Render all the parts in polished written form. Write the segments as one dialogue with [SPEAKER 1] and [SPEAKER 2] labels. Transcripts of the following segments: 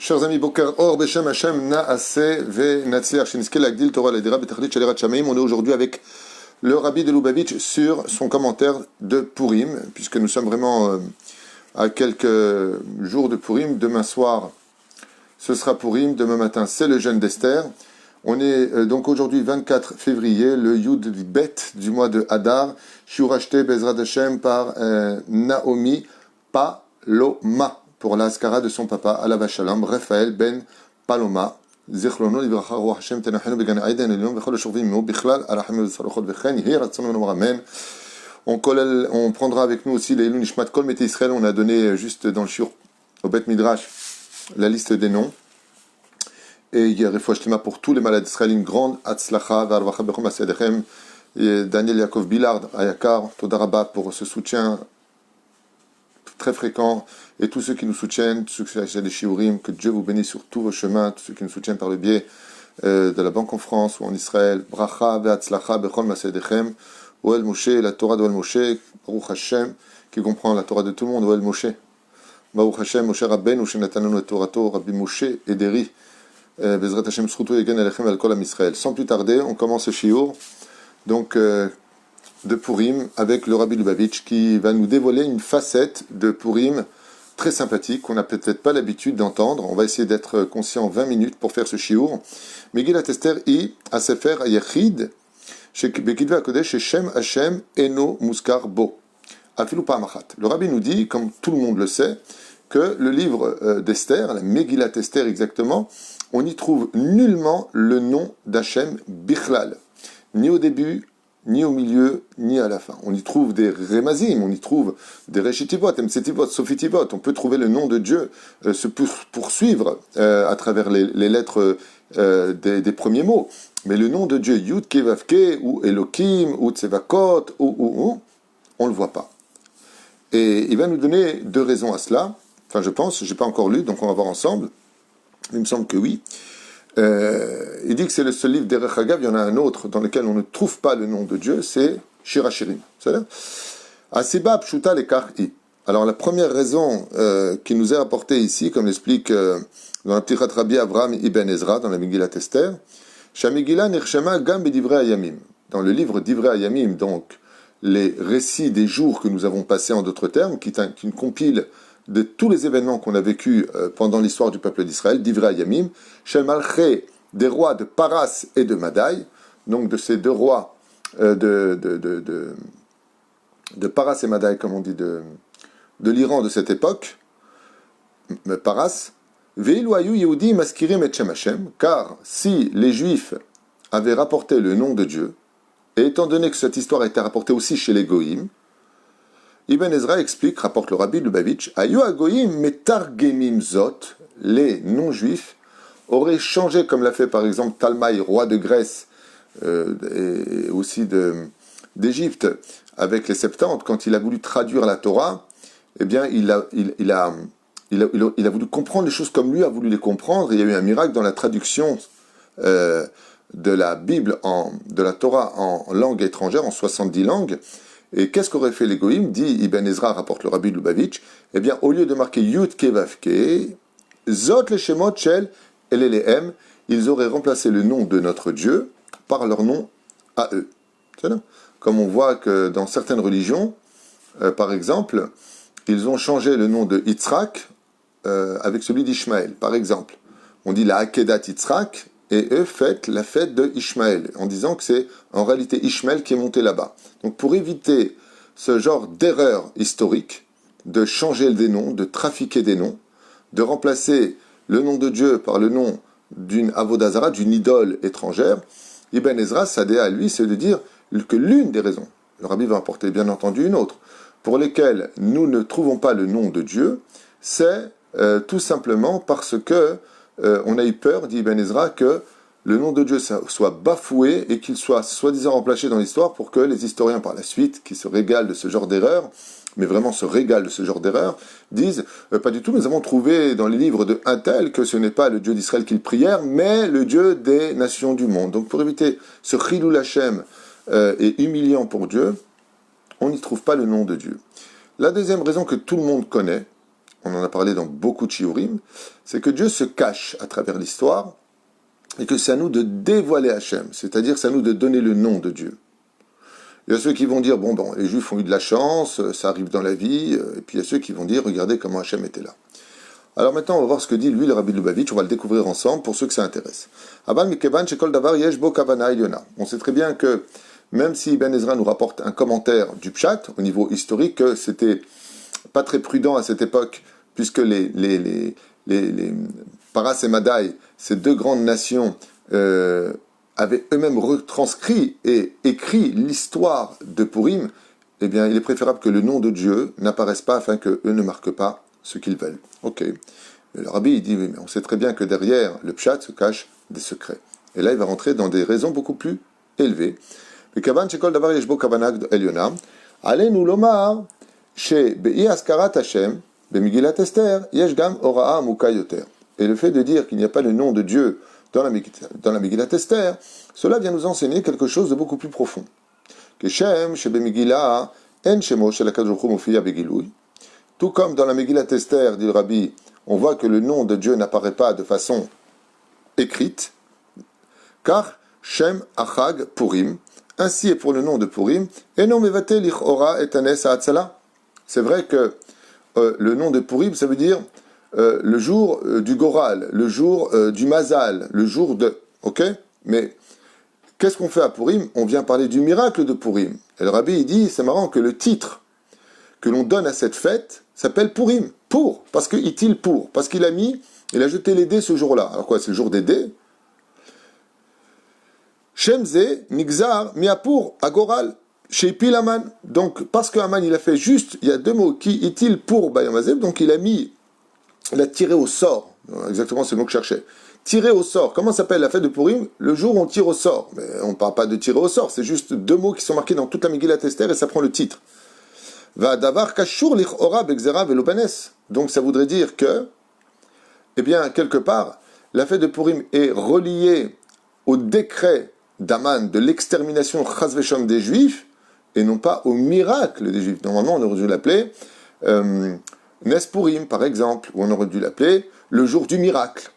[SPEAKER 1] Chers amis, Boker Or, Beshem Hashem, Naaseh, Ve Natzliach, Shinske, Lagdil, Torah, Ledira, Betachlit, Shalirat, Shamaim. On est aujourd'hui avec le Rabbi de Lubavitch sur son commentaire de Purim, puisque nous sommes vraiment à quelques jours de Purim. Demain soir, ce sera Purim. Demain matin, c'est le jeûne d'Esther. On est donc aujourd'hui 24 février, le Yud Bet du mois de Hadar, Shiur acheté Bezrat Hashem par Naomi Paloma, pour l'Askara de son papa, Alav Shalom, Raphaël Ben Paloma, Zichrono Livracha Ruach Hashem Tenachenu Began Aiden Elion Bechol Shurvim Meo Bichlal Arachem Vesarochot Vechen Yehi Ratzon Venu Amen. On prendra avec nous aussi les Elul Nishmat Kol Mete Israël. On a donné juste dans le Shiur au Bet Midrash la liste des noms. Et il y a Refoua Shlema pour tous les malades d'Israël, une grande Hatzlacha V'Arvacha Bechom Asedechem. Daniel Yaakov Billard Ayakar, Todaraba pour ce soutien très fréquent, et tous ceux qui nous soutiennent, tous ceux qui achètent des shiurim, que Dieu vous bénisse sur tous vos chemins, tous ceux qui nous soutiennent par le biais de la Banque en France ou en Israël. Bracha ve'atzlacha bechol masedechem, Oel Moshe, la Torah d'Oel Moshe, Baruch Hashem, qui comprend la Torah de tout le monde, Oel Moshe. Baruch Hashem, Moshe Rabbeinu, Shenatananu Torato, Rabbi Moshe Ederi, Bezrat Hashem Sruto Yegen Alechem Al Kol Am Israël. Sans plus tarder, on commence ce shiur, donc de Purim, avec le Rabbi Lubavitch, qui va nous dévoiler une facette de Purim très sympathique, qu'on n'a peut-être pas l'habitude d'entendre. On va essayer d'être conscient 20 minutes pour faire ce shiur. Megillat Esther I, à Sefer Yechid, Bekidve HaKodesh, Shem Hashem Eno Muskar Bo. Afilu Pa'amachat. Le Rabbi nous dit, comme tout le monde le sait, que le livre d'Esther, la Megillat Esther exactement, on n'y trouve nullement le nom d'Hachem Bichlal, ni au début, ni au milieu, ni à la fin. On y trouve des remazim, on y trouve des rechitivot, emsetivot, sofitivot. On peut trouver le nom de Dieu se poursuivre à travers les lettres des premiers mots. Mais le nom de Dieu, Yud Kevavke, ou Elohim, ou Tsevakot, ou, on ne le voit pas. Et il va nous donner deux raisons à cela. Enfin, je pense, je n'ai pas encore lu, donc on va voir ensemble. Il me semble que oui. Il dit que c'est le seul livre d'Erech Hagav. Il y en a un autre dans lequel on ne trouve pas le nom de Dieu, c'est Shir HaShirim. C'est-à-dire Asiba Pshuta Lekach I. Alors la première raison qui nous est apportée ici, comme l'explique dans la Ptichat Rabbi Avraham Ibn Ezra, dans la Megillat Esther, Shamigila Nirshema Gam B'Divrei Hayamim. Dans le livre Divrei Hayamim, donc les récits des jours que nous avons passés, en d'autres termes, qui compile de tous les événements qu'on a vécus pendant l'histoire du peuple d'Israël, Divrei Hayamim, Shel Malché, des rois de Paras et de Madaï, donc de ces deux rois de Paras et Madaï, comme on dit, de l'Iran de cette époque, Paras, Ve'ilu hayu Yehudi maskirim et Shem Hashem, car si les Juifs avaient rapporté le nom de Dieu, et étant donné que cette histoire a été rapportée aussi chez les Goïm, Ibn Ezra explique, rapporte le Rabbi Lubavitch, Ayu Agoyim metargemim zot, les non-juifs auraient changé, comme l'a fait par exemple Talmaï, roi de Grèce, et aussi d'Égypte, avec les Septante, quand il a voulu traduire la Torah, eh bien il a voulu comprendre les choses comme lui a voulu les comprendre, et il y a eu un miracle dans la traduction de la Bible, de la Torah en langue étrangère, en 70 langues. Et qu'est-ce qu'aurait fait les Goïm, dit Ibn Ezra, rapporte le Rabbi Lubavitch, eh bien, au lieu de marquer Yud Kevavke, Zot le Shemot Shel Elelehem, ils auraient remplacé le nom de notre Dieu par leur nom à eux. Comme on voit que dans certaines religions, par exemple, ils ont changé le nom de Yitzhak avec celui d'Ishmaël. Par exemple, on dit la Akedat Yitzhak, et eux fêtent la fête de Ishmaël, en disant que c'est en réalité Ishmaël qui est monté là-bas. Donc pour éviter ce genre d'erreur historique, de changer des noms, de trafiquer des noms, de remplacer le nom de Dieu par le nom d'une avodazara, d'une idole étrangère, Ibn Ezra, sa déa à lui, c'est de dire que l'une des raisons, le Rabbi va apporter bien entendu une autre, pour lesquelles nous ne trouvons pas le nom de Dieu, c'est tout simplement parce que on a eu peur, dit Ibn Ezra, que le nom de Dieu soit bafoué et qu'il soit soi-disant remplacé dans l'histoire pour que les historiens par la suite, qui se régalent de ce genre d'erreur, mais vraiment se régalent de ce genre d'erreur, disent pas du tout, nous avons trouvé dans les livres de un tel que ce n'est pas le Dieu d'Israël qu'ils prièrent, mais le Dieu des nations du monde. Donc pour éviter ce Chilul Hashem et humiliant pour Dieu, on n'y trouve pas le nom de Dieu. La deuxième raison que tout le monde connaît, on en a parlé dans beaucoup de shiurim, c'est que Dieu se cache à travers l'histoire et que c'est à nous de dévoiler Hachem, c'est-à-dire c'est à nous de donner le nom de Dieu. Il y a ceux qui vont dire, bon, les Juifs ont eu de la chance, ça arrive dans la vie, et puis il y a ceux qui vont dire, regardez comment Hachem était là. Alors maintenant, on va voir ce que dit lui, le Rabbi de Lubavitch, on va le découvrir ensemble pour ceux que ça intéresse. On sait très bien que, même si Ben Ezra nous rapporte un commentaire du Pshat, au niveau historique, que c'était pas très prudent à cette époque, puisque les Paras et Madaï, ces deux grandes nations, avaient eux-mêmes retranscrit et écrit l'histoire de Purim, eh bien, il est préférable que le nom de Dieu n'apparaisse pas afin qu'eux ne marquent pas ce qu'ils veulent. Ok. Et le Rabbi, il dit, oui, mais on sait très bien que derrière le Pshat se cachent des secrets. Et là, il va rentrer dans des raisons beaucoup plus élevées. Le Kavan Shekol Davar Yeshbo Kavanag Eliona, Alenu Lomar, She Be'i Askarat Hashem, Bemigillat Esther, Yeshgam Oraa Muka Yoter. Et le fait de dire qu'il n'y a pas le nom de Dieu dans la Megillat Esther, cela vient nous enseigner quelque chose de beaucoup plus profond. Que Shem Shebemigillah En Shemo Shel HaKadosh Baruch Hu Mofiya Begilouy. Tout comme dans la Megillat Esther, dit le Rabbi, on voit que le nom de Dieu n'apparaît pas de façon écrite, car Shem Achag Purim, ainsi est pour le nom de Purim, Eno Mevate Lichora Etanes Haatzala. C'est vrai que le nom de Purim, ça veut dire le jour du Goral, le jour du Mazal, le jour de... Ok. Mais qu'est-ce qu'on fait à Purim? On vient parler du miracle de Purim. Et le Rabbi, il dit, c'est marrant que le titre que l'on donne à cette fête s'appelle Purim. Pour, parce qu'il pour, parce qu'il a jeté les dés ce jour-là. Alors quoi, c'est le jour des dés? Shemze, Nigzar, Miapur, Agoral, Sheipil Aman. Donc, parce que Aman, il a fait juste, il y a deux mots, qui itil pour Bayamazev, donc il a tiré au sort. Exactement, c'est le mot que je cherchais. Tirer au sort. Comment s'appelle la fête de Purim? Le jour où on tire au sort. Mais on ne parle pas de tirer au sort, c'est juste deux mots qui sont marqués dans toute la Megillat Esther et ça prend le titre. Va davar kashur lichora begzera velopanes. Donc ça voudrait dire que, eh bien, quelque part, la fête de Purim est reliée au décret d'Aman de l'extermination chas vesham des Juifs et non pas au miracle des Juifs. Normalement, on aurait dû l'appeler Nes Purim, par exemple, ou on aurait dû l'appeler le jour du miracle.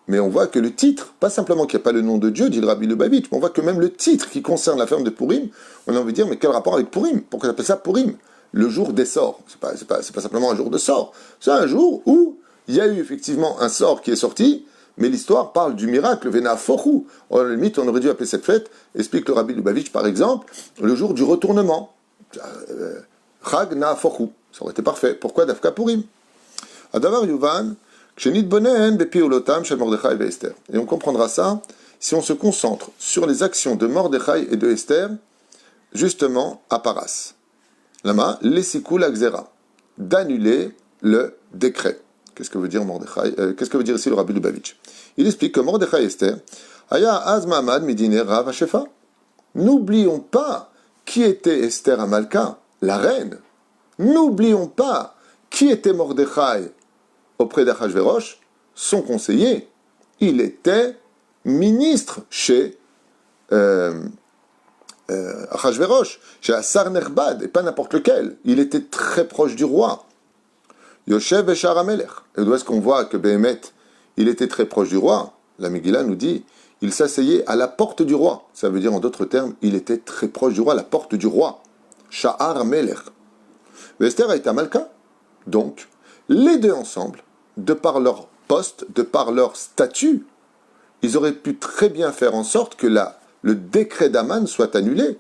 [SPEAKER 1] Mais on voit que le titre, pas simplement qu'il n'y a pas le nom de Dieu, dit le Rabbi Lubavitch, mais on voit que même le titre qui concerne la fête de Purim, on a envie de dire, mais quel rapport avec Purim? Pourquoi on appelle ça Purim? Le jour des sorts. C'est pas simplement un jour de sort. C'est un jour où il y a eu effectivement un sort qui est sorti, mais l'histoire parle du miracle, Vena Fochu. À la limite, on aurait dû appeler cette fête, explique le Rabbi Lubavitch par exemple, le jour du retournement. Chag Na Fochu. Ça aurait été parfait. Pourquoi Dafka Purim? Adavar Yuvan, et on comprendra ça si on se concentre sur les actions de Mordechai et de Esther, justement à Paras. Lama, lesikul akzera, d'annuler le décret. Qu'est-ce que veut dire Mordechai? Qu'est-ce que veut dire ici le Rabbi Lubavitch? Il explique que Mordechai et Esther, Aya Az Mahamad Midine Rav Hashefa. N'oublions pas qui était Esther Amalka, la reine. N'oublions pas qui était Mordechai auprès d'Achashverosh, son conseiller. Il était ministre chez Achashverosh, chez Assar Nerbad, et pas n'importe lequel. Il était très proche du roi. Yoshev Eshar Amelech. Et d'où est-ce qu'on voit que Béhémet, il était très proche du roi? La Megillah nous dit, il s'asseyait à la porte du roi. Ça veut dire, en d'autres termes, il était très proche du roi, la porte du roi. Sha'ar Amelech. Esther a été Amalka. Donc, les deux ensemble, de par leur poste, de par leur statut, ils auraient pu très bien faire en sorte que le décret d'Aman soit annulé,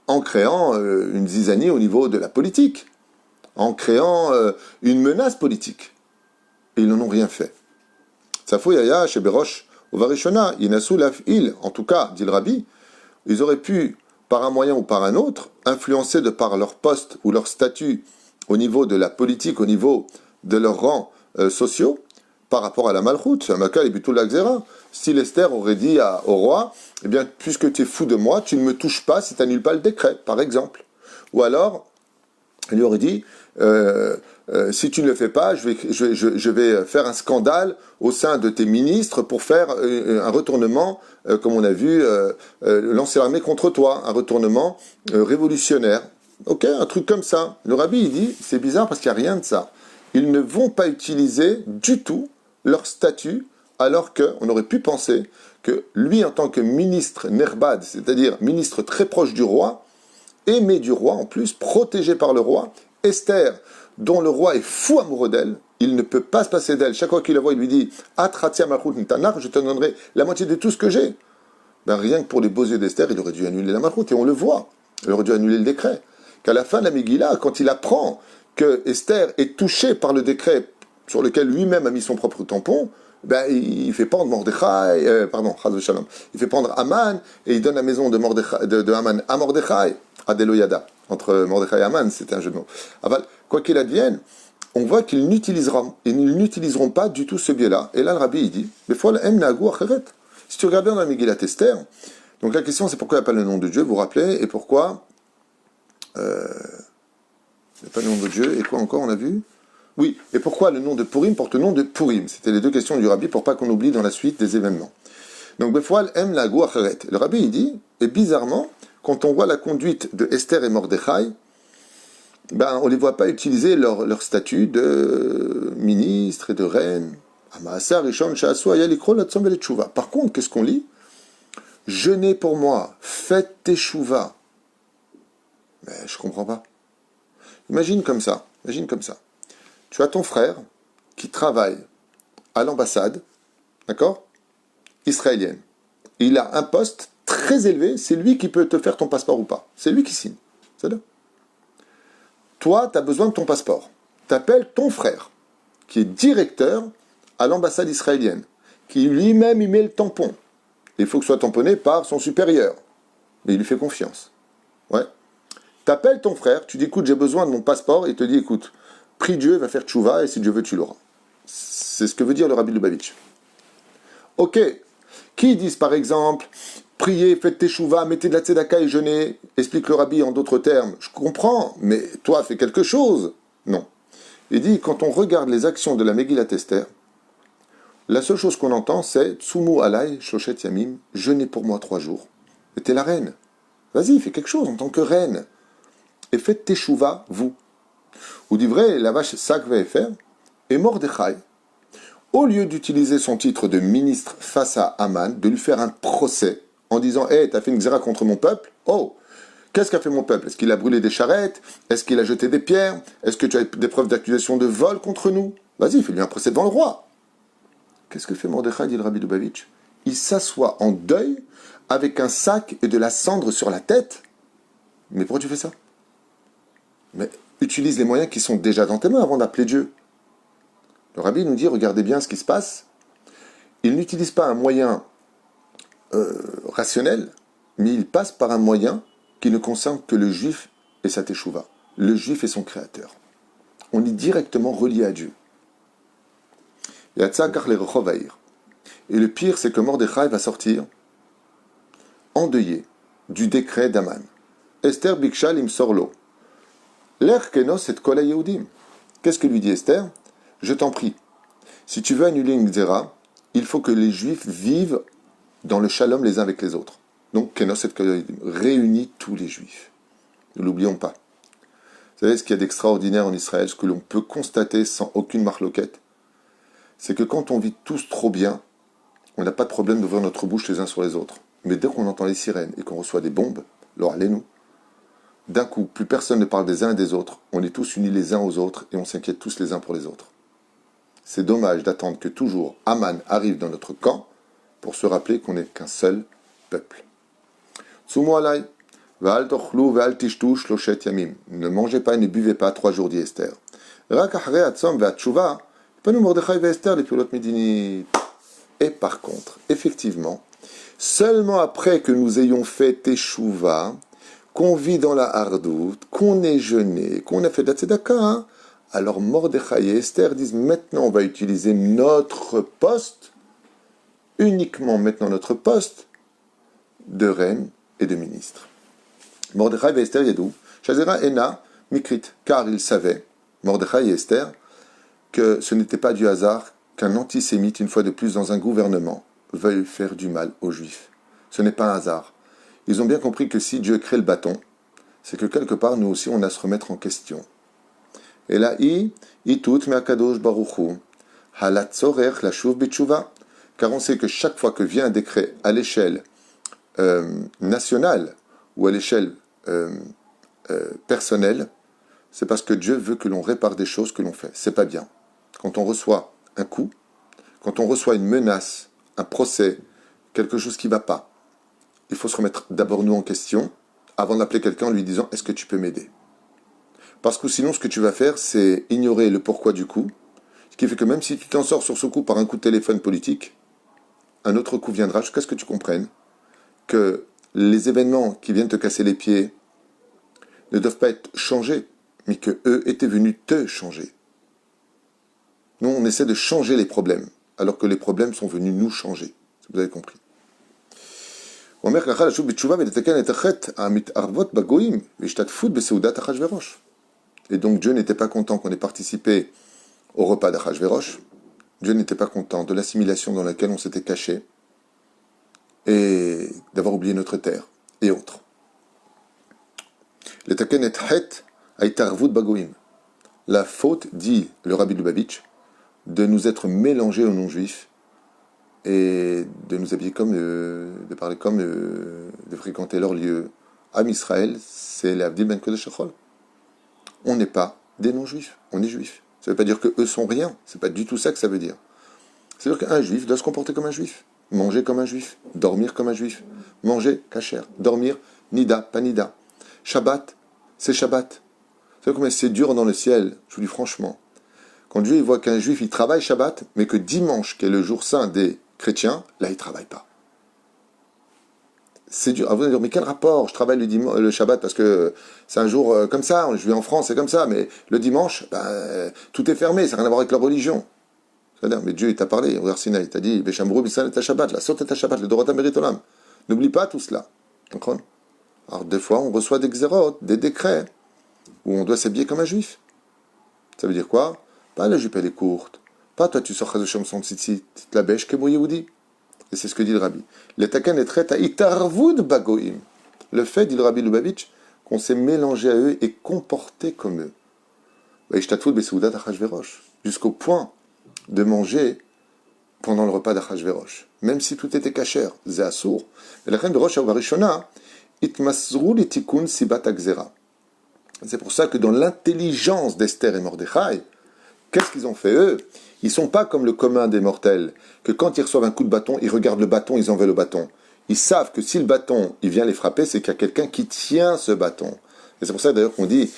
[SPEAKER 1] en créant une zizanie au niveau de la politique, en créant une menace politique. Et ils n'en ont rien fait. Tsafouyaya, Sheberosh, Ovarishona, Inasu Laf'il, en tout cas, dit le Rabbi, ils auraient pu, par un moyen ou par un autre, influencer de par leur poste ou leur statut au niveau de la politique, au niveau de leurs rangs sociaux, par rapport à la Malchut, Amaka et Bitul Akzera. Si Esther aurait dit au roi, eh bien, puisque tu es fou de moi, tu ne me touches pas si tu n'annules pas le décret, par exemple. Ou alors, elle lui aurait dit, si tu ne le fais pas, je vais faire un scandale au sein de tes ministres pour faire un retournement, comme on a vu, lancer l'armée contre toi, un retournement révolutionnaire. Ok, un truc comme ça. Le Rabbi, il dit, c'est bizarre parce qu'il n'y a rien de ça. ils ne vont pas utiliser du tout leur statut, alors qu'on aurait pu penser que lui, en tant que ministre Nerbad, c'est-à-dire ministre très proche du roi, aimé du roi en plus, protégé par le roi, Esther, dont le roi est fou amoureux d'elle, il ne peut pas se passer d'elle. Chaque fois qu'il la voit, il lui dit « Atratia malchut ntanar, je te donnerai la moitié de tout ce que j'ai ». Ben, rien que pour les beaux yeux d'Esther, il aurait dû annuler la malchut, et on le voit. Il aurait dû annuler le décret. Qu'à la fin de la Megillah, quand il apprend que Esther est touchée par le décret sur lequel lui-même a mis son propre tampon, ben, il fait pendre Mordechai, Chaz v'Shalom. Il fait pendre Aman, et il donne la maison de, de Aman à Mordechai, à Deloyada. Entre Mordechai et Aman, c'était un jeu de mots. Aval, quoi qu'il advienne, on voit qu'ils n'utiliseront pas du tout ce biais-là. Et là, le rabbi, il dit, si tu regardes bien dans la Megillat Esther, donc la question c'est pourquoi il n'y a pas le nom de Dieu, vous vous rappelez, et pourquoi il n'y a pas le nom de Dieu, et quoi encore on a vu? Oui, et pourquoi le nom de Purim porte le nom de Purim? C'était les deux questions du rabbi pour pas qu'on oublie dans la suite des événements. Donc Befoal aime la Gouacheret. Le rabbi il dit, et bizarrement, quand on voit la conduite de Esther et Mordechai, ben, on ne les voit pas utiliser leur statut de ministre et de reine. Par contre, qu'est-ce qu'on lit? Jeûnez pour moi, faites teshuva. Mais je ne comprends pas. Imagine comme ça. Tu as ton frère qui travaille à l'ambassade, d'accord, israélienne. Il a un poste très élevé, c'est lui qui peut te faire ton passeport ou pas. C'est lui qui signe. C'est là. Toi, tu as besoin de ton passeport. Tu appelles ton frère, qui est directeur à l'ambassade israélienne, qui lui-même y met le tampon. Il faut que ce soit tamponné par son supérieur. Mais il lui fait confiance. Ouais. Tu appelles ton frère, tu dis, écoute, j'ai besoin de mon passeport, et il te dit, écoute, prie Dieu, va faire tchouva, et si Dieu veut, tu l'auras. C'est ce que veut dire le Rabbi Lubavitch. Ok. Qui disent, par exemple, priez, faites teshuva, mettez de la tzedaka et jeûnez, explique le Rabbi en d'autres termes. Je comprends, mais toi, fais quelque chose. Non. Il dit, quand on regarde les actions de la Megillat Esther, la seule chose qu'on entend, c'est Tsumu alay shloshet yamim, jeûnez pour moi 3 jours. Et t'es la reine. Vas-y, fais quelque chose en tant que reine. Et faites teshuva, vous. Ou dit vrai, la vache Sakve faire, et Mordechai, au lieu d'utiliser son titre de ministre face à Aman, de lui faire un procès en disant « Hey, t'as fait une xéra contre mon peuple. Oh, qu'est-ce qu'a fait mon peuple? Est-ce qu'il a brûlé des charrettes? Est-ce qu'il a jeté des pierres? Est-ce que tu as des preuves d'accusation de vol contre nous? Vas-y, fais-lui un procès devant le roi. » Qu'est-ce que fait Mordechai, dit le Rabbi Lubavitch? Il s'assoit en deuil avec un sac et de la cendre sur la tête. Mais pourquoi tu fais ça? Mais utilise les moyens qui sont déjà dans tes mains avant d'appeler Dieu. Le Rabbi nous dit, regardez bien ce qui se passe. Il n'utilise pas un moyen rationnel, mais il passe par un moyen qui ne concerne que le juif et sa teshuva. Le juif et son créateur. On est directement relié à Dieu. Et le pire, c'est que Mordechai va sortir endeuillé du décret d'Aman. Esther Bikshal im sorlo. L'air kenos et kola yehudim. Qu'est-ce que lui dit Esther? Je t'en prie, si tu veux annuler une xéra, il faut que les juifs vivent dans le shalom les uns avec les autres. Donc, kenos et kola yehudim réunit tous les juifs. Ne l'oublions pas. Vous savez ce qu'il y a d'extraordinaire en Israël, ce que l'on peut constater sans aucune marloquette, c'est que quand on vit tous trop bien, on n'a pas de problème d'ouvrir notre bouche les uns sur les autres. Mais dès qu'on entend les sirènes et qu'on reçoit des bombes, alors allez-nous. D'un coup, plus personne ne parle des uns et des autres, on est tous unis les uns aux autres et on s'inquiète tous les uns pour les autres. C'est dommage d'attendre que toujours Aman arrive dans notre camp pour se rappeler qu'on n'est qu'un seul peuple. Tsumu alay, va'al tochlu va'al tishtu shloshet yamim. Ne mangez pas et ne buvez pas 3 jours, dit Esther. Rak achrei atzom ve'atshuva, panu Mordechai ve'Esther les piolot midinit. Et par contre, effectivement, seulement après que nous ayons fait teshuva, qu'on vit dans la hardoute, qu'on ait jeûné, qu'on a fait de la tzedaka, alors Mordechai et Esther disent maintenant on va utiliser notre poste, uniquement maintenant notre poste de reine et de ministre. Mordechai et Esther yadou, Shazera ena mikrit, car ils savaient, Mordechai et Esther, que ce n'était pas du hasard qu'un antisémite, une fois de plus dans un gouvernement, veuille faire du mal aux Juifs. Ce n'est pas un hasard. Ils ont bien compris que si Dieu crée le bâton, c'est que quelque part, nous aussi, on a à se remettre en question. Et là, itut me'akadosh baruchu, halatzorech lashuv b'tshuva. Car on sait que chaque fois que vient un décret à l'échelle nationale ou à l'échelle personnelle, c'est parce que Dieu veut que l'on répare des choses que l'on fait. C'est pas bien. Quand on reçoit un coup, quand on reçoit une menace, un procès, quelque chose qui ne va pas, il faut se remettre d'abord nous en question avant d'appeler quelqu'un en lui disant « Est-ce que tu peux m'aider ?» Parce que sinon, ce que tu vas faire, c'est ignorer le pourquoi du coup, ce qui fait que même si tu t'en sors sur ce coup par un coup de téléphone politique, un autre coup viendra jusqu'à ce que tu comprennes que les événements qui viennent te casser les pieds ne doivent pas être changés, mais qu'eux étaient venus te changer. Nous, on essaie de changer les problèmes, alors que les problèmes sont venus nous changer. Vous avez compris. Et donc Dieu n'était pas content qu'on ait participé au repas d'Achashverosh. Dieu n'était pas content de l'assimilation dans laquelle on s'était caché et d'avoir oublié notre terre et autres. La faute, dit le Rabbi Lubavitch, de nous être mélangés aux non-juifs et de nous habiller comme de parler comme de fréquenter leur lieu. Am Israël, c'est l'Avdil Ben Kodesh Echol. On n'est pas des non-juifs, on est juifs. Ça ne veut pas dire qu'eux sont rien, c'est pas du tout ça que ça veut dire. C'est-à-dire qu'un juif doit se comporter comme un juif, manger comme un juif, dormir comme un juif, manger kasher, dormir nida, pas nida. Shabbat, c'est Shabbat. Vous savez combien c'est dur dans le ciel, je vous dis franchement. Quand Dieu il voit qu'un juif il travaille Shabbat, mais que dimanche, qui est le jour saint des chrétiens, là il ne travaille pas. C'est dur. Ah, vous allez dire, mais quel rapport? Je travaille le Shabbat parce que c'est un jour comme ça, je vis en France, c'est comme ça, mais le dimanche, tout est fermé, ça n'a rien à voir avec la religion. C'est-à-dire, mais Dieu il t'a parlé, au Sinaï, il t'a dit, Beshamrou Bissan et ta Shabbat, la saute et ta Shabbat, le Dorota Meritolam. N'oublie pas tout cela. D'accord? Alors, des fois, on reçoit des xérotes, des décrets, où on doit s'habiller comme un juif. Ça veut dire quoi? Pas la jupe elle est courte. Pas toi tu sors de son tzitzit, la bêche que Yehudi. Et c'est ce que dit le rabbi. L'etaken est très à itarvud bagoim. Le fait, dit le rabbi Lubavitch, qu'on s'est mélangé à eux et comporté comme eux. Jusqu'au point de manger pendant le repas d'Achashverosh. Même si tout était cachère, c'est assour. Et la reine de Rosh Hashanah, itmasru litikun sibat akzera. C'est pour ça que dans l'intelligence d'Esther et Mordechai, qu'est-ce qu'ils ont fait eux? Ils ne sont pas comme le commun des mortels, que quand ils reçoivent un coup de bâton, ils regardent le bâton, ils en veulent le bâton. Ils savent que si le bâton il vient les frapper, c'est qu'il y a quelqu'un qui tient ce bâton. Et c'est pour ça d'ailleurs qu'on dit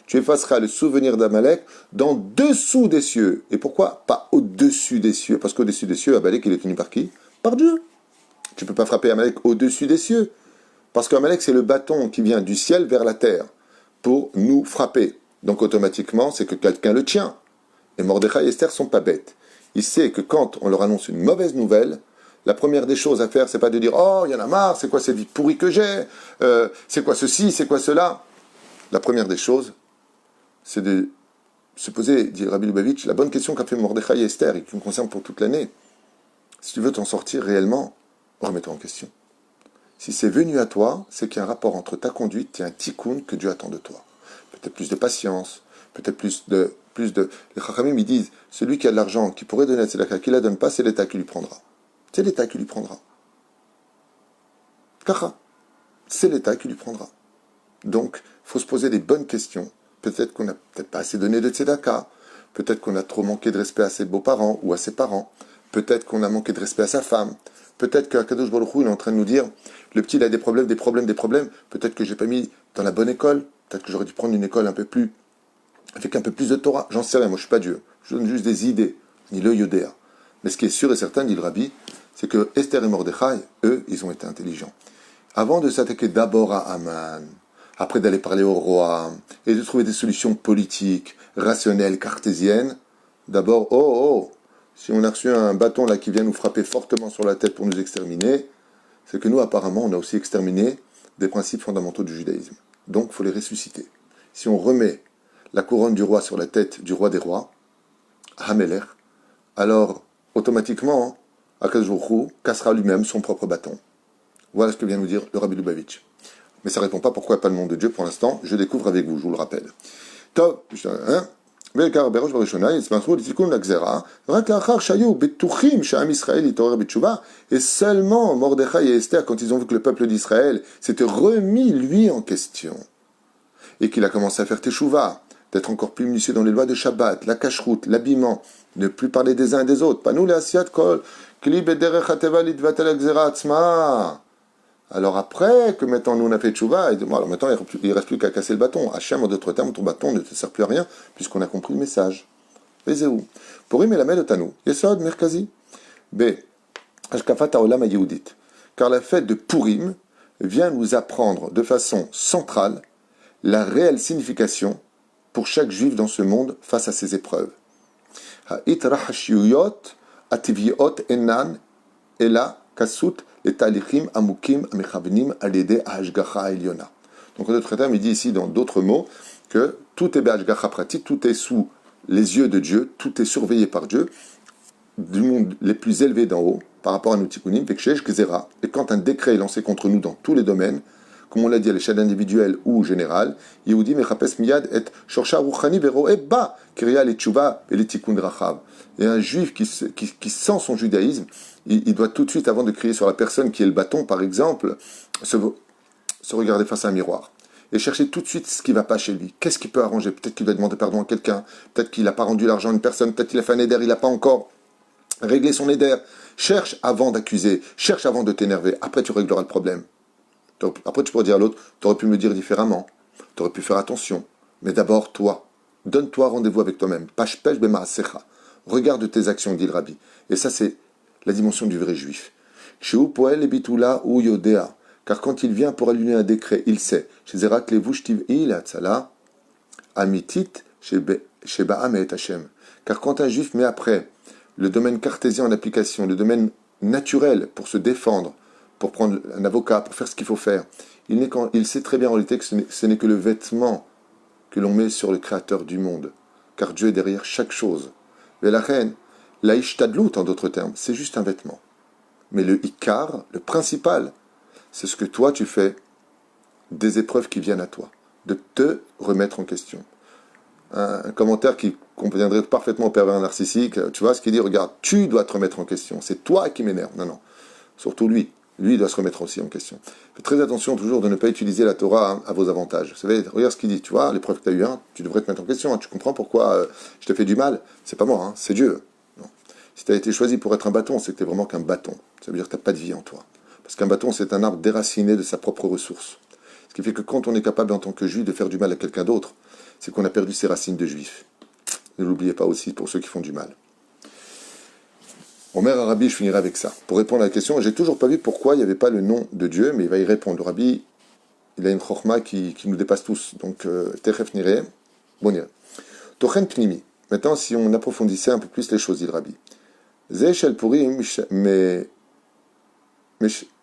[SPEAKER 1] tu effaceras le souvenir d'Amalek dans dessous des cieux. Et pourquoi pas au-dessus des cieux? Parce qu'au-dessus des cieux, Amalek il est tenu par qui? Par Dieu. Tu ne peux pas frapper Amalek au-dessus des cieux. Parce qu'Amalek, c'est le bâton qui vient du ciel vers la terre pour nous frapper. Donc automatiquement, c'est que quelqu'un le tient. Et Mordechai et Esther ne sont pas bêtes. Ils savent que quand on leur annonce une mauvaise nouvelle, la première des choses à faire, c'est pas de dire « Oh, il y en a marre, c'est quoi cette vie pourrie que j'ai c'est quoi ceci, c'est quoi cela ?» La première des choses, c'est de se poser, dit Rabbi Lubavitch, la bonne question qu'a fait Mordechai et Esther et qui me concerne pour toute l'année. Si tu veux t'en sortir réellement, remets-toi en question. Si c'est venu à toi, c'est qu'il y a un rapport entre ta conduite et un tikkun que Dieu attend de toi. Peut-être plus de patience, peut-être plus de... Les Chachamim, ils disent, celui qui a de l'argent, qui pourrait donner à Tzedaka, qui ne la donne pas, c'est l'État qui lui prendra. C'est l'État qui lui prendra. Kacha. C'est l'État qui lui prendra. Donc, il faut se poser des bonnes questions. Peut-être qu'on n'a peut-être pas assez donné de Tzedaka. Peut-être qu'on a trop manqué de respect à ses beaux-parents ou à ses parents. Peut-être qu'on a manqué de respect à sa femme. Peut-être qu'Akadosh Baruch Hu, il est en train de nous dire, le petit, il a des problèmes. Peut-être que je n'ai pas mis dans la bonne école. Peut-être que j'aurais dû prendre une école avec un peu plus de Torah. J'en sais rien, moi je ne suis pas Dieu. Je donne juste des idées, ni le Yodéa. Mais ce qui est sûr et certain, dit le Rabbi, c'est que Esther et Mordechai, eux, ils ont été intelligents. Avant de s'attaquer d'abord à Haman, après d'aller parler au roi, et de trouver des solutions politiques, rationnelles, cartésiennes, d'abord, si on a reçu un bâton là qui vient nous frapper fortement sur la tête pour nous exterminer, c'est que nous, apparemment, on a aussi exterminé des principes fondamentaux du judaïsme. Donc, il faut les ressusciter. Si on remet la couronne du roi sur la tête du roi des rois, Hamelech, alors, automatiquement, Akadosh Baruch Hu cassera lui-même son propre bâton. Voilà ce que vient nous dire le Rabbi Lubavitch. Mais ça ne répond pas pourquoi pas le nom de Dieu pour l'instant. Je découvre avec vous, je vous le rappelle. Tov, hein? בעיקר בראש ובראשונה יצמחו לתיקון לגזרה, רק לאחר שהיו בטוחים שעם ישראל יתעורר בתשובה, et seulement Mordechai et Esther, quand ils ont vu que le peuple d'Israël s'était remis lui en question, et qu'il a commencé à faire teshuva, d'être encore plus minutieux dans les lois de Shabbat, la cacheroute, l'habillement, ne plus parler des uns et des autres. Panou le asiat kol, kli bederech hateva litvatel agzera atzma. Alors après que maintenant nous on a fait tchouva, alors maintenant il ne reste plus qu'à casser le bâton. Hachem, en d'autres termes, ton bâton ne te sert plus à rien, puisqu'on a compris le message. Vezéou. Purim elamed otanu. Yesod merkazi. B. Hashkafat haolam hayehudit. Car la fête de Purim vient nous apprendre de façon centrale la réelle signification pour chaque juif dans ce monde face à ses épreuves. Ha'it ativiot enan ela kasut. Les talichim amukim amechavnim alede ahashgacha eliona. Donc en d'autres termes, il dit ici dans d'autres mots que tout est behashgacha pratique, tout est sous les yeux de Dieu, tout est surveillé par Dieu, du monde les plus élevés d'en haut, par rapport à nous tikkunim, vekshesh gzera. Et quand un décret est lancé contre nous dans tous les domaines, comme on l'a dit à l'échelle individuelle ou générale, Yehudi mechapes miyad et shorsha ruchani vero eba kriya le tshuva et le tikkun rachav. Et un juif qui sent son judaïsme, il doit tout de suite, avant de crier sur la personne qui est le bâton, par exemple, se regarder face à un miroir et chercher tout de suite ce qui ne va pas chez lui. Qu'est-ce qu'il peut arranger? Peut-être qu'il doit demander pardon à quelqu'un, peut-être qu'il n'a pas rendu l'argent à une personne, peut-être qu'il a fait un éder, il n'a pas encore réglé son éder. Cherche avant d'accuser, cherche avant de t'énerver, après tu régleras le problème. Après tu pourras dire à l'autre, tu aurais pu me le dire différemment, tu aurais pu faire attention, mais d'abord toi, donne-toi rendez-vous avec toi-même. Pashpesh bemaasecha. Regarde tes actions, dit le Rabbi. Et ça c'est la dimension du vrai juif. Chez Poel et Bitoula ou Yodéa, car quand il vient pour annuler un décret, il sait. Chez Zerak Levushtiv Ilatzala, Amitit, chez Baam et Hachem. Car quand un juif met après le domaine cartésien en application, le domaine naturel pour se défendre, pour prendre un avocat, pour faire ce qu'il faut faire, il sait très bien en réalité que ce n'est que le vêtement que l'on met sur le Créateur du monde. Car Dieu est derrière chaque chose. Mais la reine, la ishtadlout, en d'autres termes, c'est juste un vêtement. Mais le ikar, le principal, c'est ce que toi tu fais des épreuves qui viennent à toi, de te remettre en question. Un commentaire qui conviendrait parfaitement au pervers narcissique, tu vois ce qu'il dit, regarde, tu dois te remettre en question, c'est toi qui m'énerve. Non, surtout lui doit se remettre aussi en question. Faites très attention toujours de ne pas utiliser la Torah à vos avantages. Vous savez, regarde ce qu'il dit, tu vois, l'épreuve que tu as eue, tu devrais te mettre en question, tu comprends pourquoi je te fais du mal, c'est pas moi, c'est Dieu. Si tu as été choisi pour être un bâton, c'est que tu n'es vraiment qu'un bâton. Ça veut dire que tu n'as pas de vie en toi. Parce qu'un bâton, c'est un arbre déraciné de sa propre ressource. Ce qui fait que quand on est capable, en tant que juif, de faire du mal à quelqu'un d'autre, c'est qu'on a perdu ses racines de juif. Ne l'oubliez pas aussi pour ceux qui font du mal. Omer Arabi, je finirai avec ça. Pour répondre à la question, j'ai toujours pas vu pourquoi il n'y avait pas le nom de Dieu, mais il va y répondre. Le Rabbi, il a une chokhma qui nous dépasse tous. Donc, Techef Nire, bon nire. Tochen Pnimi. Maintenant, si on approfondissait un peu plus les choses, dit le Rabbi. Zeshel Purim,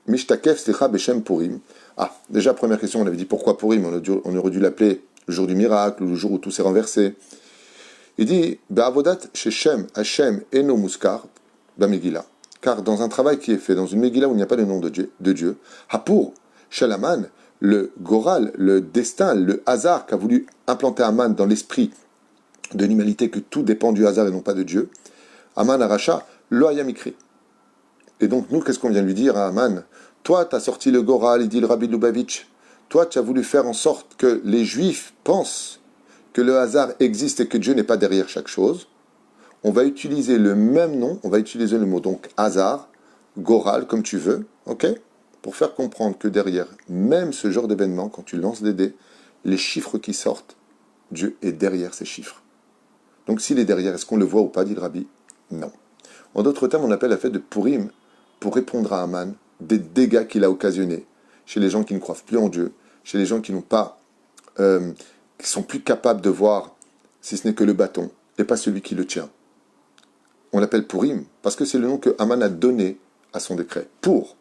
[SPEAKER 1] Mishtakef Slicha Beshem Purim. Ah, déjà, première question, on avait dit pourquoi Purim? On aurait dû l'appeler le jour du miracle, ou le jour où tout s'est renversé. Il dit Be'avodat Sheshem Hashem Eno Muskar Bamegila. Car dans un travail qui est fait, dans une Megillah où il n'y a pas le nom de Dieu, Hapur, Shalaman, le Goral, le destin, le hasard qu'a voulu implanter Aman dans l'esprit de l'humanité, que tout dépend du hasard et non pas de Dieu, Aman Aracha, lo hayam ikri. Et donc nous, qu'est-ce qu'on vient de lui dire à Aman? Toi, tu as sorti le Goral, il dit le Rabbi Lubavitch. Toi, tu as voulu faire en sorte que les Juifs pensent que le hasard existe et que Dieu n'est pas derrière chaque chose. On va utiliser le même nom, on va utiliser le mot donc hasard, Goral, comme tu veux, ok? Pour faire comprendre que derrière même ce genre d'événement, quand tu lances des dés, les chiffres qui sortent, Dieu est derrière ces chiffres. Donc s'il est derrière, est-ce qu'on le voit ou pas, dit le Rabbi? Non. En d'autres termes, on appelle la fête de Purim pour répondre à Aman des dégâts qu'il a occasionnés chez les gens qui ne croient plus en Dieu, chez les gens qui n'ont pas, qui sont plus capables de voir, si ce n'est que le bâton, et pas celui qui le tient. On l'appelle Purim parce que c'est le nom que Aman a donné à son décret. Pour.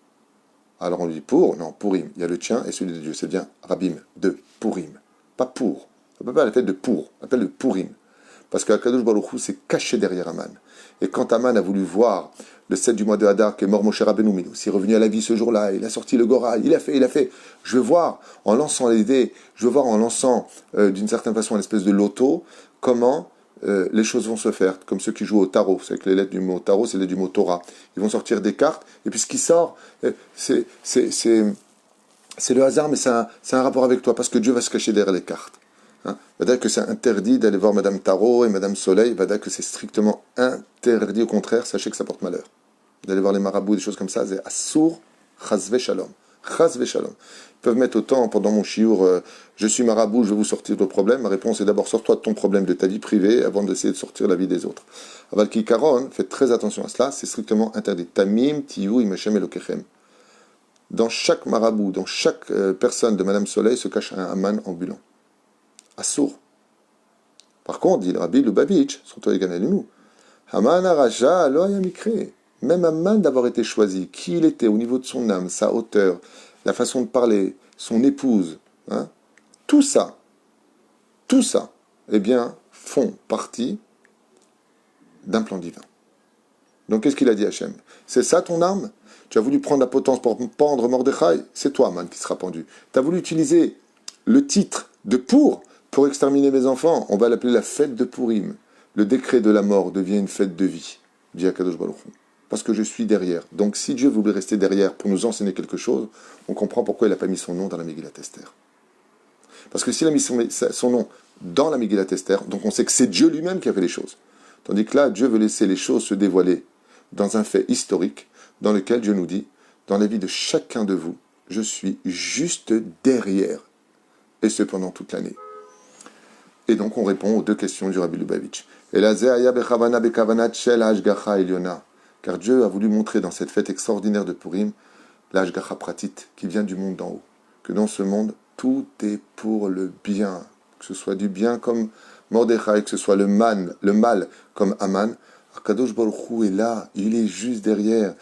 [SPEAKER 1] Alors on lui dit pour, non, Purim. Il y a le tien et celui de Dieu. C'est bien Rabim, de Purim. Pas pour. On ne peut pas la fête de pour, on l'appelle de Purim. Parce qu'Akadosh Baruch Hu s'est caché derrière Aman. Et quand Aman a voulu voir le 7 du mois de Hadar, qu'est mort Moshe Rabbeinu, il est revenu à la vie ce jour-là, il a sorti le Gora, il a fait. Je veux voir, en lançant les dés, je veux voir en lançant d'une certaine façon une espèce de loto, comment les choses vont se faire, comme ceux qui jouent au tarot. C'est que les lettres du mot tarot, c'est les lettres du mot Torah. Ils vont sortir des cartes, et puis ce qui sort, c'est le hasard, mais c'est un rapport avec toi, parce que Dieu va se cacher derrière les cartes. Hein, va-t-il que c'est interdit d'aller voir Madame Tarot et Madame Soleil, va-t-il que c'est strictement interdit, au contraire, sachez que ça porte malheur. D'aller voir les marabouts, des choses comme ça, c'est assour, chazve shalom. Chazve shalom. Ils peuvent mettre autant pendant mon chiour, je suis marabout, je vais vous sortir de problème. Ma réponse est d'abord, sors-toi de ton problème, de ta vie privée, avant d'essayer de sortir la vie des autres. Aval Kikaron, faites très attention à cela, c'est strictement interdit. Tamim, tiyu, imeshem elokechem. Dans chaque marabout, dans chaque personne de Madame Soleil se cache un Aman ambulant. Assour. Par contre, dit le Rabbi Lubavitch, surtout les Ganelinu, Haman Araja, lo mikre. Même Haman d'avoir été choisi, qui il était au niveau de son âme, sa hauteur, la façon de parler, son épouse, hein, tout ça, eh bien, font partie d'un plan divin. Donc, qu'est-ce qu'il a dit Hachem? C'est ça ton arme? Tu as voulu prendre la potence pour pendre Mordechai? C'est toi, Haman, qui sera pendu. Tu as voulu utiliser le titre de pour exterminer mes enfants, on va l'appeler la fête de Purim. Le décret de la mort devient une fête de vie, dit Akadosh Baruch Hu. Parce que je suis derrière. Donc si Dieu voulait rester derrière pour nous enseigner quelque chose, on comprend pourquoi il n'a pas mis son nom dans la Megillat Esther. Parce que s'il a mis son nom dans la Megillat Esther, donc on sait que c'est Dieu lui-même qui a fait les choses. Tandis que là, Dieu veut laisser les choses se dévoiler dans un fait historique, dans lequel Dieu nous dit, dans la vie de chacun de vous, je suis juste derrière. Et ce pendant toute l'année. Et donc on répond aux deux questions du Rabbi Lubavitch. Car Dieu a voulu montrer dans cette fête extraordinaire de Purim l'Ashgacha Pratit qui vient du monde d'en haut. Que dans ce monde, tout est pour le bien. Que ce soit du bien comme Mordechai, que ce soit le mal comme Aman. Akadosh Baruch Hu est là, il est juste derrière.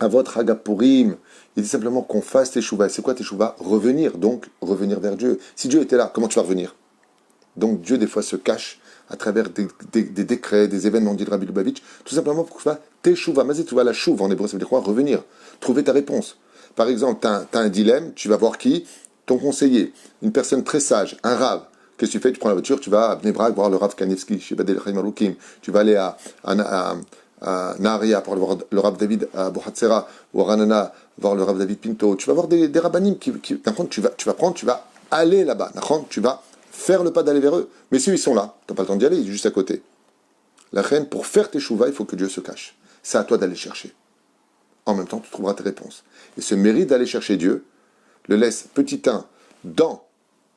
[SPEAKER 1] À votre Hagapurim, il dit simplement qu'on fasse teshuva. C'est quoi teshuva? Revenir, donc revenir vers Dieu. Si Dieu était là, comment tu vas revenir? Donc Dieu des fois se cache à travers des décrets, des événements, dit Rabbi Lubavitch, tout simplement pour que tu fasses teshuva. Mais tu vas la chouva en hébreu, ça veut dire quoi? Revenir, trouver ta réponse. Par exemple, tu as un dilemme, tu vas voir qui? Ton conseiller, une personne très sage, un rave. Qu'est-ce que tu fais? Tu prends la voiture, tu vas à Bnei Brak voir le Rav Kanevski, chez Badel Chaim Alukim. Tu vas aller à Naharia pour voir le Rav David à Bohatzera, ou à Ranana voir le Rav David Pinto. Tu vas voir des rabbanim qui tu vas aller là-bas. Tu vas faire le pas d'aller vers eux. Mais si ils sont là, tu n'as pas le temps d'y aller, ils sont juste à côté. La reine, pour faire tes chouvas, il faut que Dieu se cache. C'est à toi d'aller chercher. En même temps, tu trouveras tes réponses. Et ce mérite d'aller chercher Dieu le laisse, petit 1, dans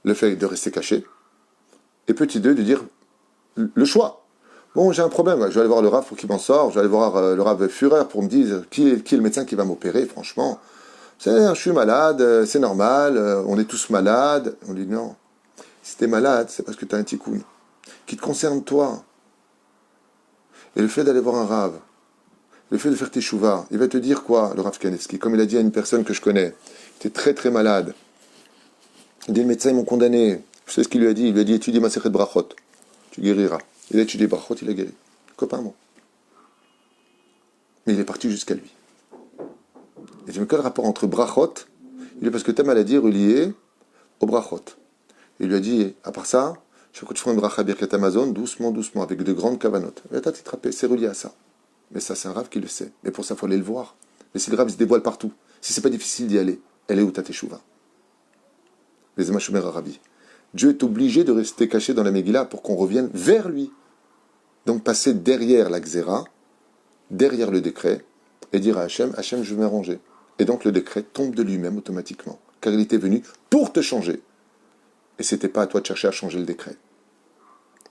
[SPEAKER 1] le fait de rester caché, et petit 2, de dire le choix. Bon, j'ai un problème, je vais aller voir le Rav pour qu'il m'en sorte, je vais aller voir le Rav Führer pour me dire qui est le médecin qui va m'opérer, franchement. Je suis malade, c'est normal, on est tous malades. On dit non. Si tu es malade, c'est parce que tu as un tikkun qui te concerne toi. Et le fait d'aller voir un Rav, le fait de faire tes chouvas, il va te dire quoi, le Rav Kanevski? Comme il a dit à une personne que je connais, tu es très très malade. Il dit, les médecins ils m'ont condamné. Vous savez ce qu'il lui a dit? Il lui a dit, étudie Masechet Brachot, tu guériras. Il a étudié Brachot, il a guéri. Copain, bon. Mais il est parti jusqu'à lui. Et je me quel rapport entre Brachot? Il dit, parce que ta maladie est reliée au Brachot. Il lui a dit, à part ça, chaque fois que tu feras une bracha Birkat Amazon, doucement, avec de grandes kavanotes. Et t'as titrapé, c'est relié à ça. Mais ça, c'est un Rav qui le sait. Et pour ça, il faut aller le voir. Mais si le Rav se dévoile partout, si c'est pas difficile d'y aller, elle est où ta teshuva? Les Emashumer Arabi. Dieu est obligé de rester caché dans la Megillah pour qu'on revienne vers lui. Donc passer derrière la Xéra, derrière le décret, et dire à Hachem, Hachem, je vais m'arranger. Et donc le décret tombe de lui-même automatiquement, car il était venu pour te changer. Et c'était pas à toi de chercher à changer le décret.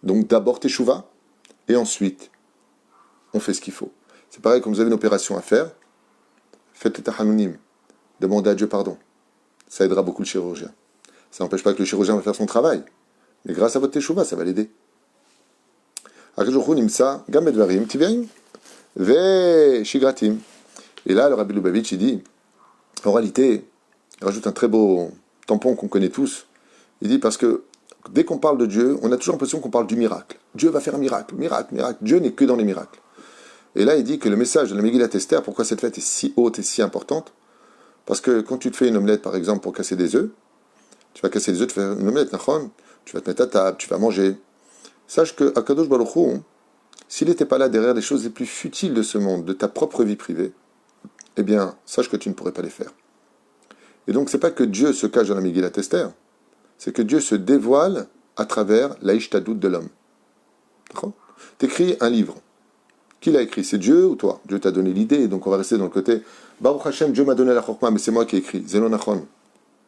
[SPEAKER 1] Donc d'abord teshuva, et ensuite, on fait ce qu'il faut. C'est pareil, quand vous avez une opération à faire, faites le tahanunim, demandez à Dieu pardon. Ça aidera beaucoup le chirurgien. Ça n'empêche pas que le chirurgien va faire son travail. Mais grâce à votre teshuva, ça va l'aider. Et là, le Rabbi Lubavitch, il dit, en réalité, il rajoute un très beau tampon qu'on connaît tous. Il dit parce que dès qu'on parle de Dieu, on a toujours l'impression qu'on parle du miracle. Dieu va faire un miracle, miracle, miracle. Dieu n'est que dans les miracles. Et là, il dit que le message de la Megillat Esther, pourquoi cette fête est si haute et si importante? Parce que quand tu te fais une omelette, par exemple, pour casser des œufs, tu vas casser des œufs, tu fais une omelette, tu vas te mettre à table, tu vas manger. Sache que Akadosh Baruch Hu, s'il n'était pas là derrière les choses les plus futiles de ce monde, de ta propre vie privée, eh bien, sache que tu ne pourrais pas les faire. Et donc, c'est pas que Dieu se cache dans la Megillat Esther, c'est que Dieu se dévoile à travers la Ishtadout de l'homme. Tu écris un livre. Qui l'a écrit? C'est Dieu ou toi? Dieu t'a donné l'idée, donc on va rester dans le côté Baruch Hashem, Dieu m'a donné la chokma, mais c'est moi qui ai écrit. Zelonachon.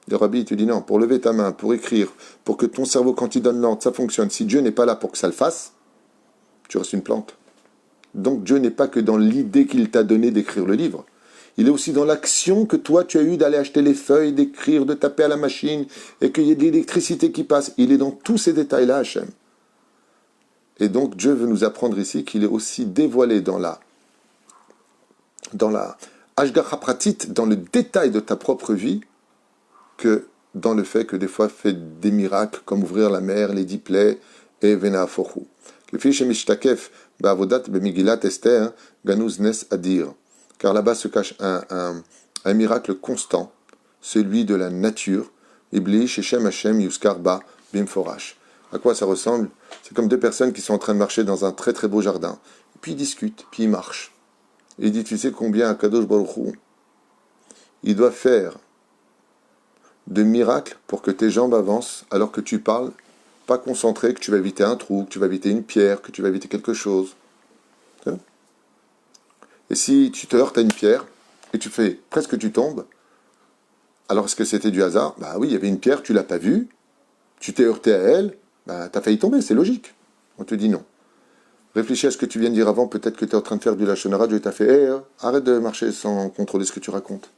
[SPEAKER 1] Le rabbi, il te dit non, pour lever ta main, pour écrire, pour que ton cerveau, quand il donne l'ordre, ça fonctionne. Si Dieu n'est pas là pour que ça le fasse, tu restes une plante. Donc Dieu n'est pas que dans l'idée qu'il t'a donnée d'écrire le livre. Il est aussi dans l'action que toi tu as eue d'aller acheter les feuilles, d'écrire, de taper à la machine, et qu'il y ait de l'électricité qui passe. Il est dans tous ces détails-là, Hachem. Et donc Dieu veut nous apprendre ici qu'il est aussi dévoilé dans la Ashgacha Pratit, dans le détail de ta propre vie, que dans le fait que des fois fait des miracles, comme ouvrir la mer, les 10 plaies, et Vena Afochu. Le fiche Mishtakef, Ba'avodat Bemigillat Esther, Ganuz Nes Adir. Car là-bas se cache un miracle constant, celui de la nature, Ibli, Shechem Hashem, Yuskarba, Bimforash. À quoi ça ressemble? C'est comme deux personnes qui sont en train de marcher dans un très très beau jardin. Puis ils discutent, puis ils marchent. Et il dit, tu sais combien Akadosh Baruch Hu, il doit faire de miracles pour que tes jambes avancent alors que tu parles, pas concentré, que tu vas éviter un trou, que tu vas éviter une pierre, que tu vas éviter quelque chose. Et si tu te heurtes à une pierre, et tu fais presque tu tombes, alors est-ce que c'était du hasard? Bah oui, il y avait une pierre, tu l'as pas vue, tu t'es heurté à elle, bah t'as failli tomber, c'est logique. On te dit non. Réfléchis à ce que tu viens de dire avant, peut-être que tu es en train de faire du lachon hara, Dieu t'a fait hey, arrête de marcher sans contrôler ce que tu racontes.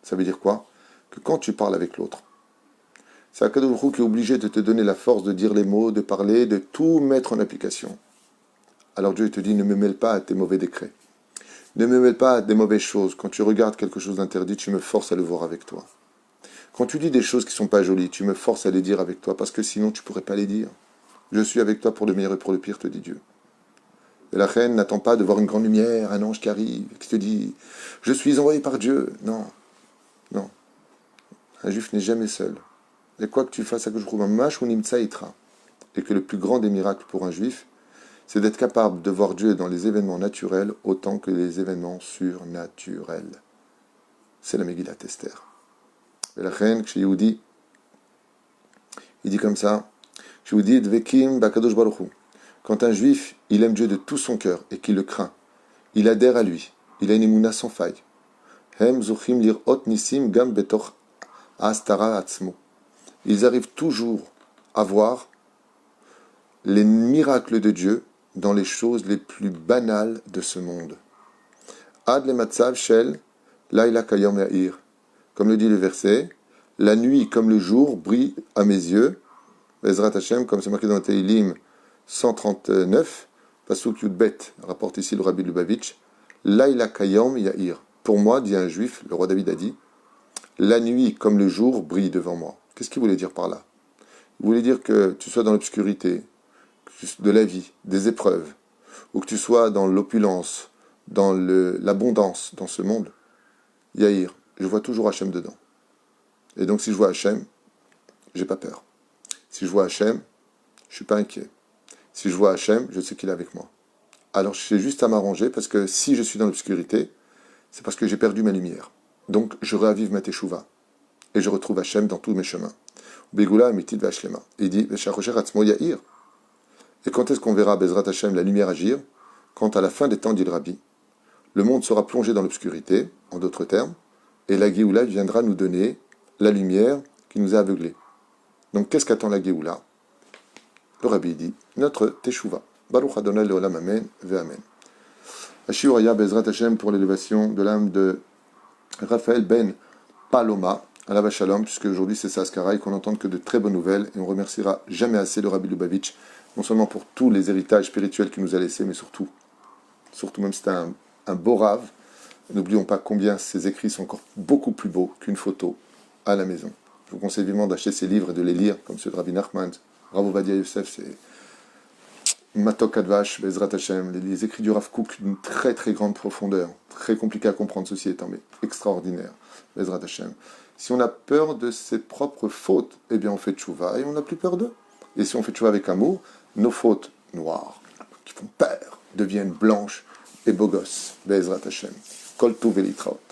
[SPEAKER 1] Ça veut dire quoi? Que quand tu parles avec l'autre, c'est Akadosh Baruch Hu qui est obligé de te donner la force de dire les mots, de parler, de tout mettre en application. Alors Dieu te dit, ne me mêle pas à tes mauvais décrets. Ne me mêle pas à des mauvaises choses. Quand tu regardes quelque chose d'interdit, tu me forces à le voir avec toi. Quand tu dis des choses qui ne sont pas jolies, tu me forces à les dire avec toi, parce que sinon tu ne pourrais pas les dire. Je suis avec toi pour le meilleur et pour le pire, te dit Dieu. Et la reine n'attend pas de voir une grande lumière, un ange qui arrive, qui te dit « Je suis envoyé par Dieu ». Non, non. Un juif n'est jamais seul. Et quoi que tu fasses, et que le plus grand des miracles pour un juif, c'est d'être capable de voir Dieu dans les événements naturels autant que les événements surnaturels. C'est la Megillat Esther. Et la reine, chez Yehudi, il dit comme ça, Yehudi dvekim bakadosh baruch hu. Quand un juif, il aime Dieu de tout son cœur et qu'il le craint, il adhère à lui, il a une émouna sans faille. Hem zuchim lirot nisim gam betoch astara atzmo. Ils arrivent toujours à voir les miracles de Dieu dans les choses les plus banales de ce monde. Ad le matzav shel laila kayom ya'ir. Comme le dit le verset, la nuit comme le jour brille à mes yeux. Bezrat Hashem, comme c'est marqué dans le Teilim 139, Pasuk Yudbet, rapporte ici le Rabbi Lubavitch, laila kayom ya'ir. Pour moi, dit un juif, le roi David a dit, la nuit comme le jour brille devant moi. Qu'est-ce qu'il voulait dire par là? Il voulait dire que tu sois dans l'obscurité de la vie, des épreuves, ou que tu sois dans l'opulence, dans l'abondance dans ce monde, Yaïr, je vois toujours Hachem dedans. Et donc si je vois Hachem, j'ai pas peur. Si je vois Hachem, je suis pas inquiet. Si je vois Hachem, je sais qu'il est avec moi. Alors j'ai juste à m'arranger parce que si je suis dans l'obscurité, c'est parce que j'ai perdu ma lumière. Donc je réavive ma teshuva. Et je retrouve Hachem dans tous mes chemins. Begoula amitit v'ashlema. Il dit, V'shachosher atzmo Yaïr. Et quand est-ce qu'on verra Bezrat Hashem la lumière agir? Quand à la fin des temps, dit le Rabbi, le monde sera plongé dans l'obscurité, en d'autres termes, et la Géoula viendra nous donner la lumière qui nous a aveuglés. Donc qu'est-ce qu'attend la Géoula? Le Rabbi dit, notre Teshuva. Baruch Adonai Leolam Amen Ve'Amen. Ashur Aya Bezrat Hashem pour l'élévation de l'âme de Raphaël Ben Paloma, à la Shalom, puisque aujourd'hui c'est Saskara et qu'on n'entende que de très bonnes nouvelles, et on remerciera jamais assez le Rabbi Lubavitch, non seulement pour tous les héritages spirituels qu'il nous a laissés, mais surtout même c'était un beau rave. N'oublions pas combien ses écrits sont encore beaucoup plus beaux qu'une photo à la maison. Je vous conseille vivement d'acheter ces livres et de les lire, comme ceux de Rabbi Nachman. Rav Ovadia Yosef, c'est Matok Advash, Bezrat Hashem, les écrits du Rav Kook d'une très très grande profondeur, très compliqué à comprendre, ceci étant, mais extraordinaire, Bezrat Hashem. Si on a peur de ses propres fautes, eh bien on fait tchouva et on n'a plus peur d'eux. Et si on fait tchouva avec amour, nos fautes noires, qui font peur, deviennent blanches et beaux gosses, Bezrat Hashem. Kol Tuv Elitraot.